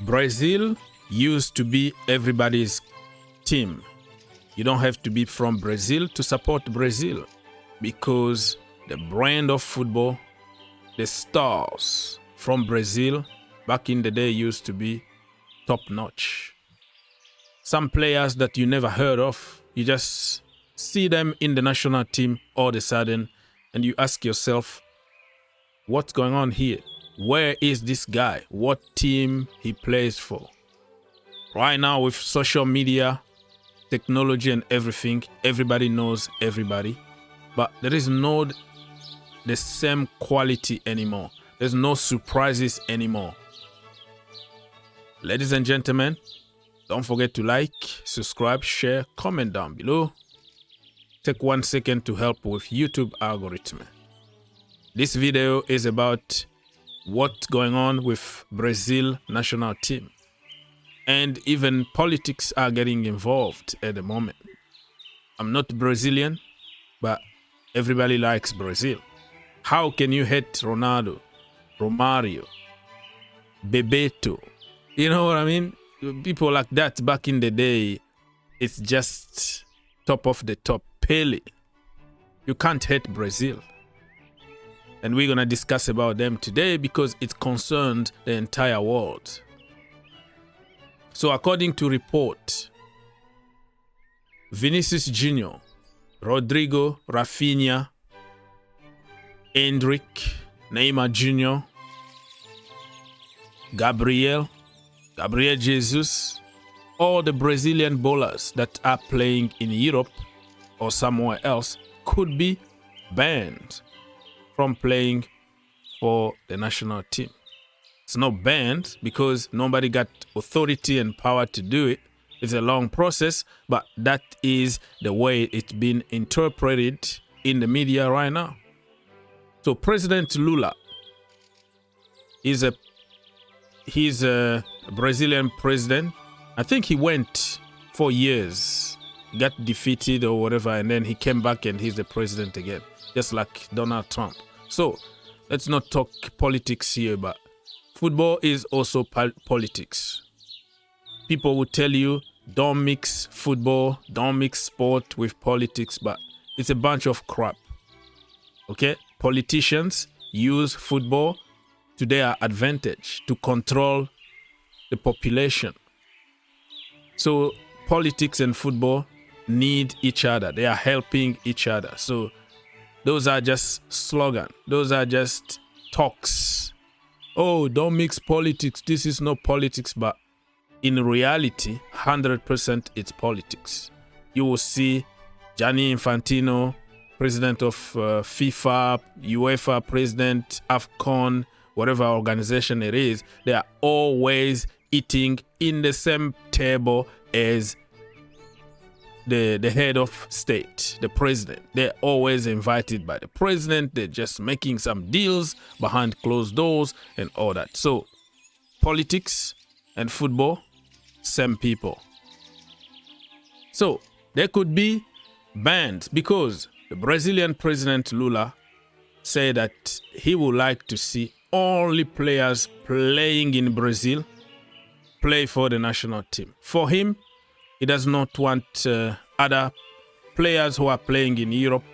Brazil used to be everybody's team. You don't have to be from Brazil to support Brazil because the brand of football, the stars from Brazil back in the day used to be top-notch. Some players that you never heard of, you just see them in the national team all of a sudden and you ask yourself, what's going on here? Where is this guy? What team he plays for? Right now with social media, technology and everything, everybody knows everybody. But there is no the same quality anymore. There's no surprises anymore. Ladies and gentlemen, don't forget to like, subscribe, share, comment down below. Take 1 second to help with YouTube algorithm. This video is about what's going on with Brazil national team. And even politics are getting involved at the moment. I'm not Brazilian, but everybody likes Brazil. How can you hate Ronaldo, Romario, Bebeto? You know what I mean? People like that back in the day, it's just top of the top. Pele. You can't hate Brazil. And we're going to discuss about them today because it concerned the entire world. So according to report, Vinicius Jr, Rodrygo, Raphinha, Endrik, Neymar Jr, Gabriel Jesus, all the Brazilian bowlers that are playing in Europe or somewhere else could be banned from playing for the national team. It's not banned because nobody got authority and power to do it. It's a long process, but that is the way it's been interpreted in the media right now. So President Lula is he's a Brazilian president. I think he went 4 years, got defeated or whatever, and then he came back and he's the president again, just like Donald Trump. So let's not talk politics here, but football is also politics. People will tell you, don't mix football, don't mix sport with politics, but it's a bunch of crap. Okay? Politicians use football to their advantage to control the population. So politics and football need each other. They are helping each other. So those are just slogans. Those are just talks. Oh, don't mix politics. This is not politics, but in reality, 100% it's politics. You will see Gianni Infantino, president of FIFA, UEFA president, AFCON, whatever organization it is, they are always eating in the same table as the head of state, the president. They're always invited by the president. They're just making some deals behind closed doors and all that. So politics and football, same people. So there could be bans because the Brazilian President Lula said that he would like to see only players playing in Brazil play for the national team. For him, he does not want other players who are playing in Europe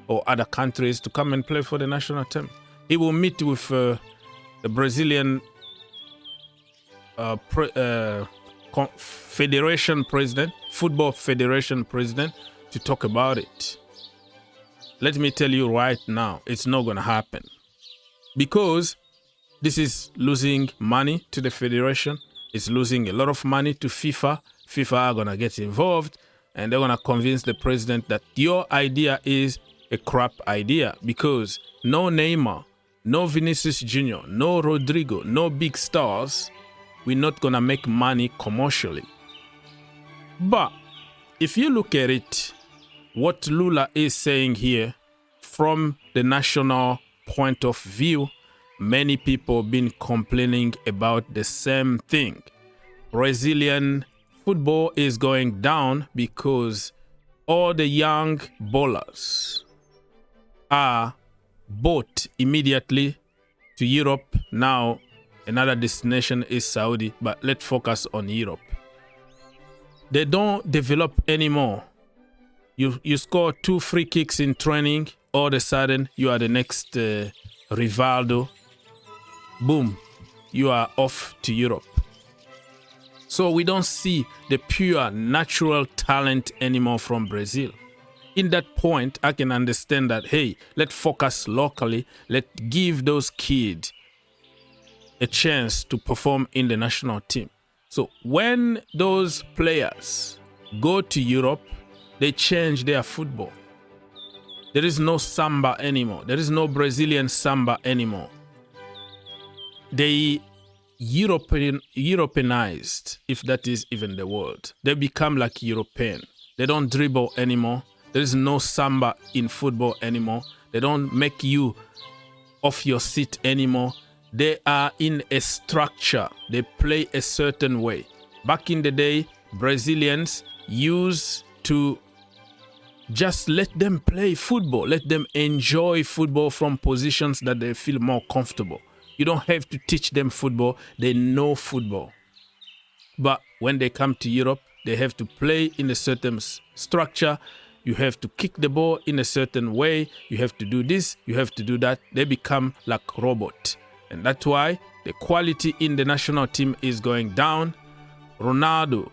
or other countries to come and play for the national team. He will meet with the Brazilian Federation President, Football Federation President, to talk about it. Let me tell you right now, it's not going to happen. Because this is losing money to the federation. It's losing a lot of money to FIFA. FIFA are going to get involved and they're going to convince the president that your idea is a crap idea because no Neymar, no Vinicius Jr, no Rodrygo, no big stars, we're not going to make money commercially. But if you look at it, what Lula is saying here from the national point of view, many people have been complaining about the same thing. Brazilian football is going down because all the young bowlers are bought immediately to Europe now Another destination is Saudi, but let's focus on Europe. They don't develop anymore. You score 2 free kicks in training, all of a sudden you are the next Rivaldo. Boom, you are off to Europe. So we don't see the pure natural talent anymore from Brazil. In that point, I can understand that, hey, let's focus locally. Let's give those kids a chance to perform in the national team. So when those players go to Europe, they change their football. There is no samba anymore. There is no Brazilian samba anymore. They Europeanized, if that is even the word. They become like European. They don't dribble anymore. There is no samba in football anymore. They don't make you off your seat anymore. They are in a structure. They play a certain way. Back in the day, Brazilians used to just let them play football. Let them enjoy football from positions that they feel more comfortable. You don't have to teach them football. They know football. But when they come to Europe, they have to play in a certain structure. You have to kick the ball in a certain way. You have to do this. You have to do that. They become like robots. And that's why the quality in the national team is going down. Ronaldo,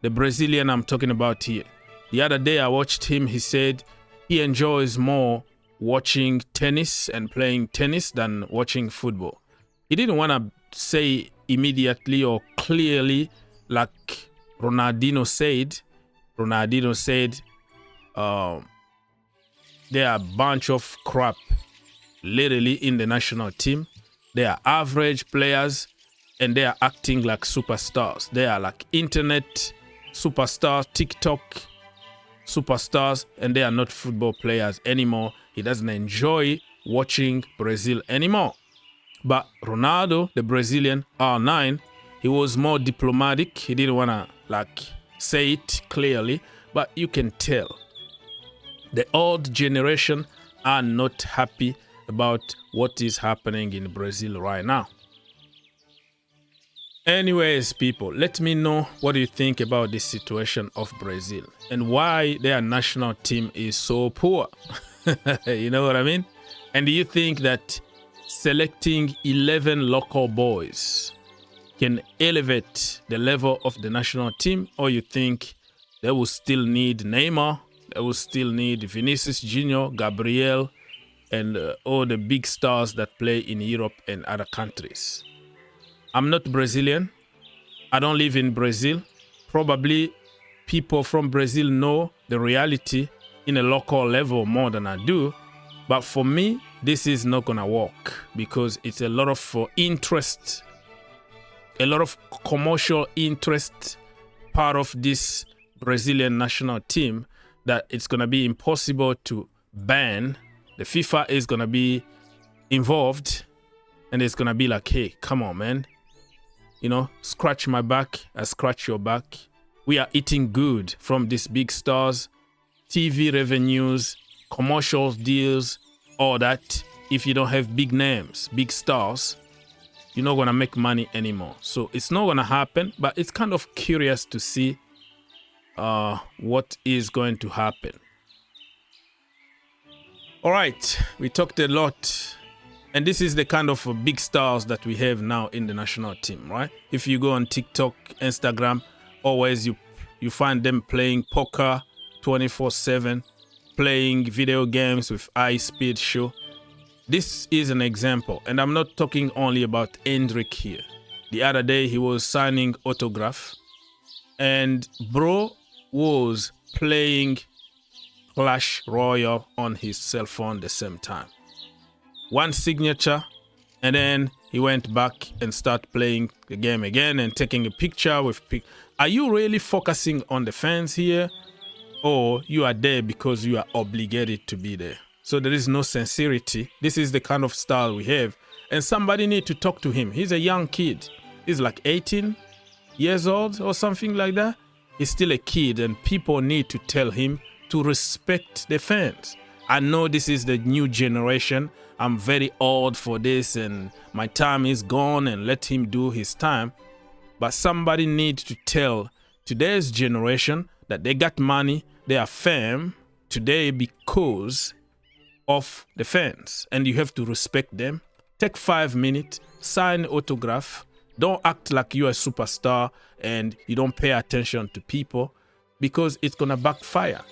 the Brazilian I'm talking about here. The other day I watched him. He said he enjoys more watching tennis and playing tennis than watching football. He didn't want to say immediately or clearly like Ronaldinho said. Ronaldinho said they are a bunch of crap literally in the national team. They are average players and they are acting like superstars. They are like internet superstars, TikTok superstars, and they are not football players anymore. He doesn't enjoy watching Brazil anymore. But Ronaldo, the Brazilian R9, he was more diplomatic. He didn't want to like say it clearly, but you can tell. The old generation are not happy about what is happening in Brazil right now. Anyways, people, let me know what you think about this situation of Brazil and why their national team is so poor. You know what I mean? And do you think that selecting 11 local boys can elevate the level of the national team, or you think they will still need Neymar, they will still need Vinicius Jr, Gabriel, and all the big stars that play in Europe and other countries? I'm not Brazilian. I don't live in Brazil. Probably people from Brazil know the reality in a local level more than I do. But for me, this is not gonna work because it's a lot of interest, a lot of commercial interest part of this Brazilian national team that it's gonna be impossible to ban. The FIFA is gonna be involved and it's gonna be like, hey, come on, man. You know, scratch my back, I scratch your back. We are eating good from these big stars, TV revenues, commercial deals, all that. If you don't have big names, big stars, you're not going to make money anymore. So it's not going to happen, but it's kind of curious to see what is going to happen. All right, we talked a lot. And this is the kind of big stars that we have now in the national team, right? If you go on TikTok, Instagram, always you find them playing poker 24/7, playing video games with high speed show. This is an example. And I'm not talking only about Endrik here. The other day he was signing autograph and bro was playing Clash Royale on his cell phone at the same time. One signature, and then he went back and started playing the game again and taking a picture with Are you really focusing on the fans here, or you are there because you are obligated to be there? So there is no sincerity. This is the kind of style we have, and somebody need to talk to him. He's a young kid. He's like 18 years old or something like that. He's still a kid, and people need to tell him to respect the fans. I know this is the new generation. I'm very old for this and my time is gone and let him do his time. But somebody needs to tell today's generation that they got money, they are fame today because of the fans. And you have to respect them. Take 5 minutes, sign autograph. Don't act like you're a superstar and you don't pay attention to people because it's gonna backfire.